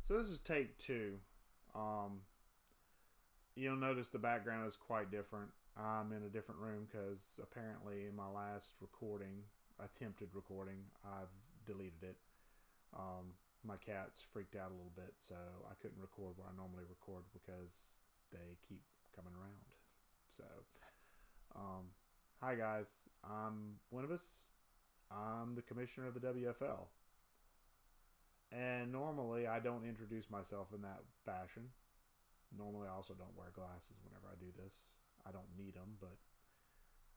So this is take two. Um, you'll notice the background is quite different. I'm in a different room because apparently in my last attempted recording, I've deleted it. My cats freaked out a little bit, so I couldn't record where I normally record because they keep coming around. So, hi guys, I'm Winuvas. I'm the commissioner of the WFL. And normally I don't introduce myself in that fashion. Normally I also don't wear glasses whenever I do this. I don't need them, but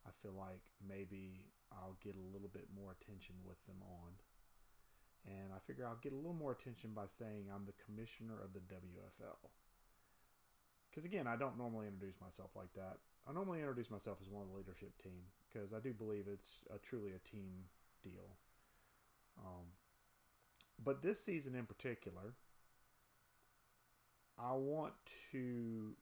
I feel like maybe I'll get a little bit more attention with them on. And I figure I'll get a little more attention by saying I'm the commissioner of the WFL. Because again, I don't normally introduce myself like that. I normally introduce myself as one of the leadership team because I do believe it's truly a team deal. But this season in particular, I want to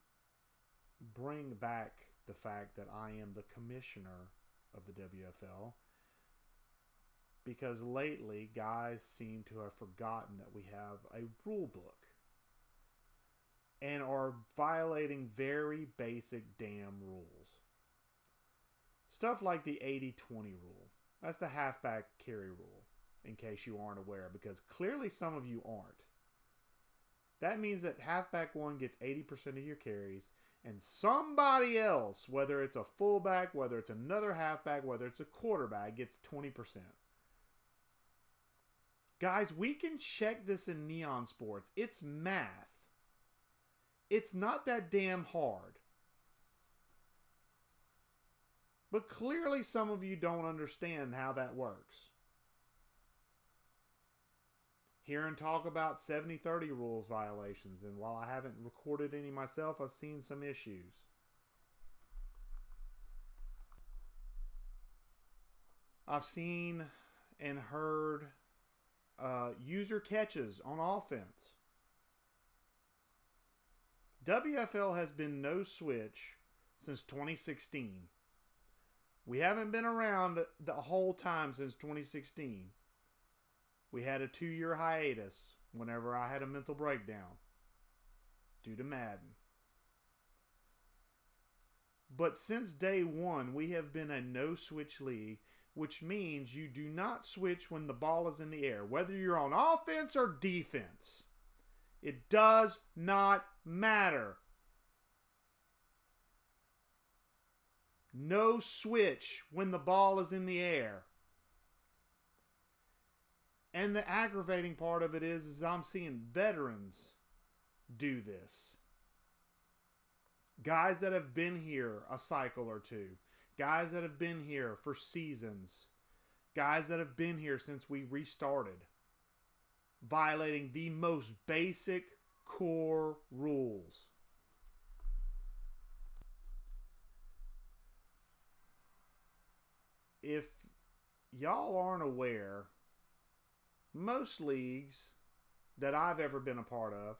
bring back the fact that I am the commissioner of the WFL because lately guys seem to have forgotten that we have a rule book and are violating very basic damn rules. Stuff like the 80-20 rule. That's the halfback carry rule, in case you aren't aware, because clearly some of you aren't. That means that halfback one gets 80% of your carries, and somebody else, whether it's a fullback, whether it's another halfback, whether it's a quarterback, gets 20%. Guys, we can check this in Neon Sports. It's math. It's not that damn hard. But clearly some of you don't understand how that works. Hear and talk about 70-30 rules violations, and while I haven't recorded any myself, I've seen some issues. I've seen and heard user catches on offense. WFL has been no switch since 2016. We haven't been around the whole time since 2016. We had a 2-year hiatus whenever I had a mental breakdown due to Madden. But since day one, we have been a no-switch league, which means you do not switch when the ball is in the air, whether you're on offense or defense. It does not matter. No switch when the ball is in the air. And the aggravating part of it is I'm seeing veterans do this. Guys that have been here a cycle or two. Guys that have been here for seasons. Guys that have been here since we restarted. Violating the most basic core rules. If y'all aren't aware, most leagues that I've ever been a part of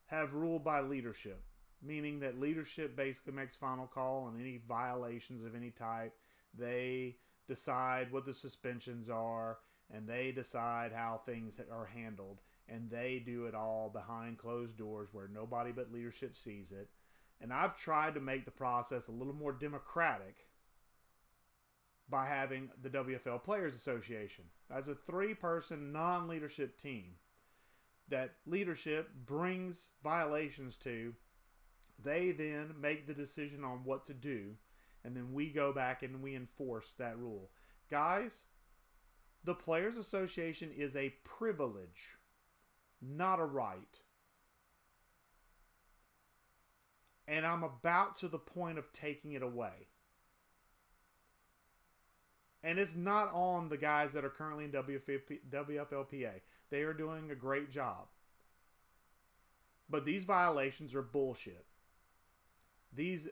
have ruled by leadership, meaning that leadership basically makes final call on any violations of any type. They decide what the suspensions are, and they decide how things are handled, and they do it all behind closed doors where nobody but leadership sees it. And I've tried to make the process a little more democratic by having the WFL Players Association as a 3-person non-leadership team that leadership brings violations to. They then make the decision on what to do, and then we go back and we enforce that rule. Guys, the Players Association is a privilege, not a right. And I'm about to the point of taking it away. And it's not on the guys that are currently in WFLPA. They are doing a great job. But these violations are bullshit. These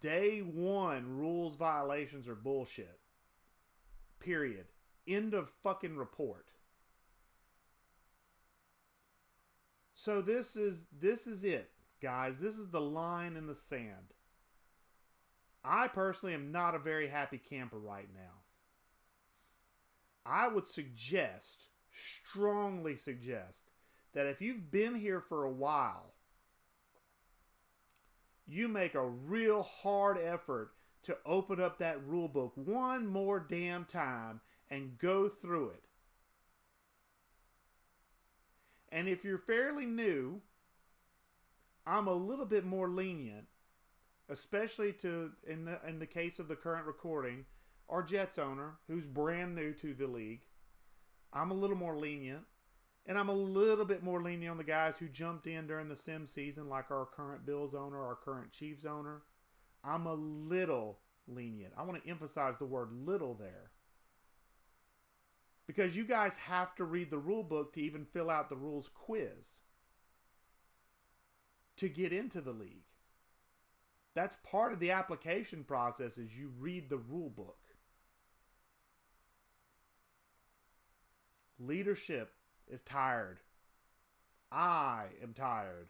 day one rules violations are bullshit. Period. End of fucking report. So this is it, guys. This is the line in the sand. I personally am not a very happy camper right now. I would strongly suggest, that if you've been here for a while, you make a real hard effort to open up that rule book one more damn time and go through it. And if you're fairly new, I'm a little bit more lenient, especially in the case of the current recording, our Jets owner, who's brand new to the league. I'm a little more lenient. And I'm a little bit more lenient on the guys who jumped in during the sim season, like our current Bills owner, our current Chiefs owner. I'm a little lenient. I want to emphasize the word little there. Because you guys have to read the rule book to even fill out the rules quiz to get into the league. That's part of the application process, is you read the rule book. Leadership is tired. I am tired.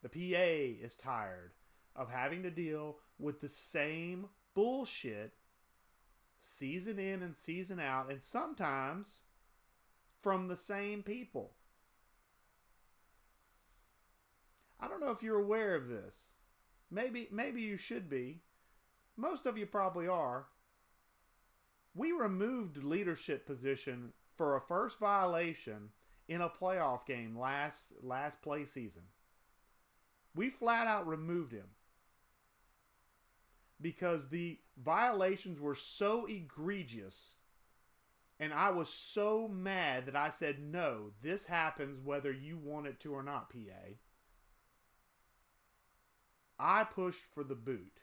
The PA is tired of having to deal with the same bullshit season in and season out, and sometimes from the same people. I don't know if you're aware of this. Maybe you should be. Most of you probably are. We removed leadership position for a first violation in a playoff game last play season. We flat out removed him because the violations were so egregious, and I was so mad that I said, no, this happens whether you want it to or not, PA. I pushed for the boot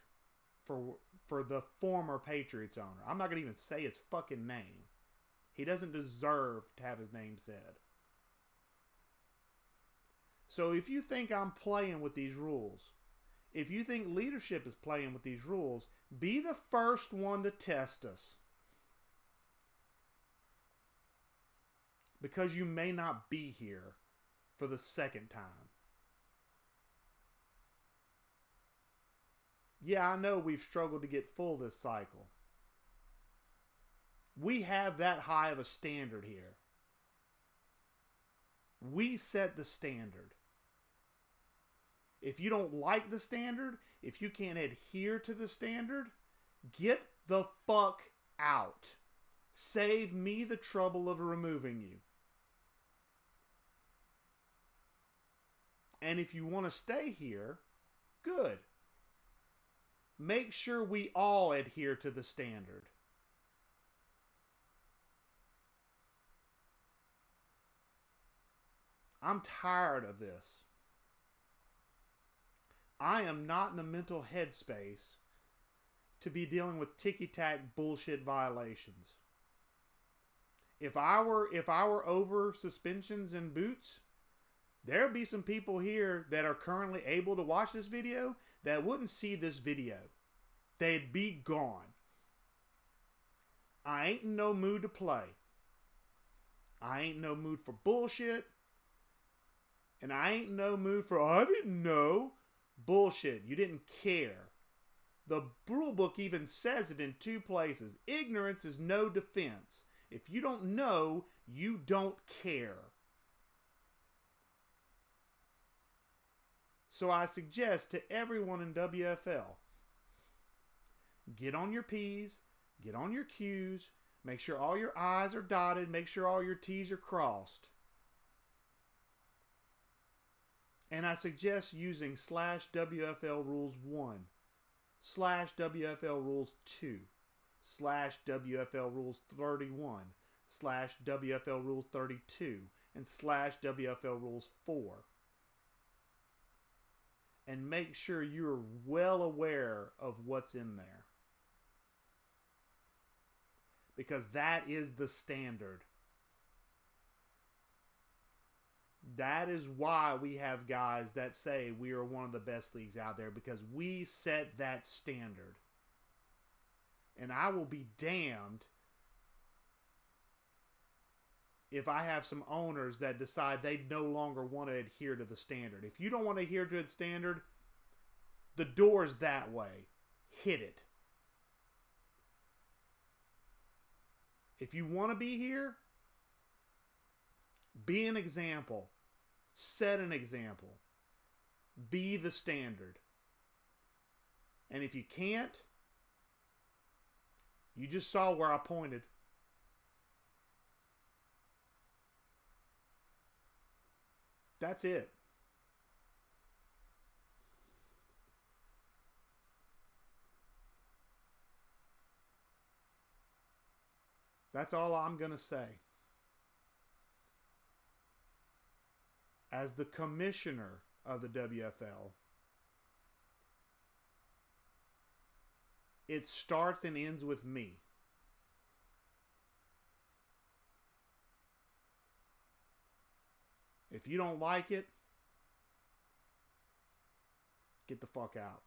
for the former Patriots owner. I'm not going to even say his fucking name. He doesn't deserve to have his name said. So if you think I'm playing with these rules, if you think leadership is playing with these rules, be the first one to test us. Because you may not be here for the second time. Yeah, I know we've struggled to get full this cycle. We have that high of a standard here. We set the standard. If you don't like the standard, if you can't adhere to the standard, get the fuck out. Save me the trouble of removing you. And if you want to stay here, good. Make sure we all adhere to the standard. I'm tired of this. I am not in the mental headspace to be dealing with ticky-tack bullshit violations. If I were over suspensions and boots, there'd be some people here that are currently able to watch this video that wouldn't see this video. They'd be gone. I ain't in no mood to play. I ain't in no mood for bullshit. And I ain't in no mood for, I didn't know. Bullshit. You didn't care. The rule book even says it in 2 places. Ignorance is no defense. If you don't know, you don't care. So I suggest to everyone in WFL, get on your P's, get on your Q's, make sure all your I's are dotted, make sure all your T's are crossed. And I suggest using /WFL Rules 1, /WFL Rules 2, /WFL Rules 31, /WFL Rules 32, and /WFL Rules 4. And make sure you're well aware of what's in there. Because that is the standard. That is why we have guys that say we are one of the best leagues out there, because we set that standard. And I will be damned if I have some owners that decide they no longer want to adhere to the standard. If you don't want to adhere to the standard, the door's that way. Hit it. If you want to be here, be an example. Set an example. Be the standard. And if you can't, you just saw where I pointed. That's it. That's all I'm going to say. As the commissioner of the WFL, it starts and ends with me. If you don't like it, get the fuck out.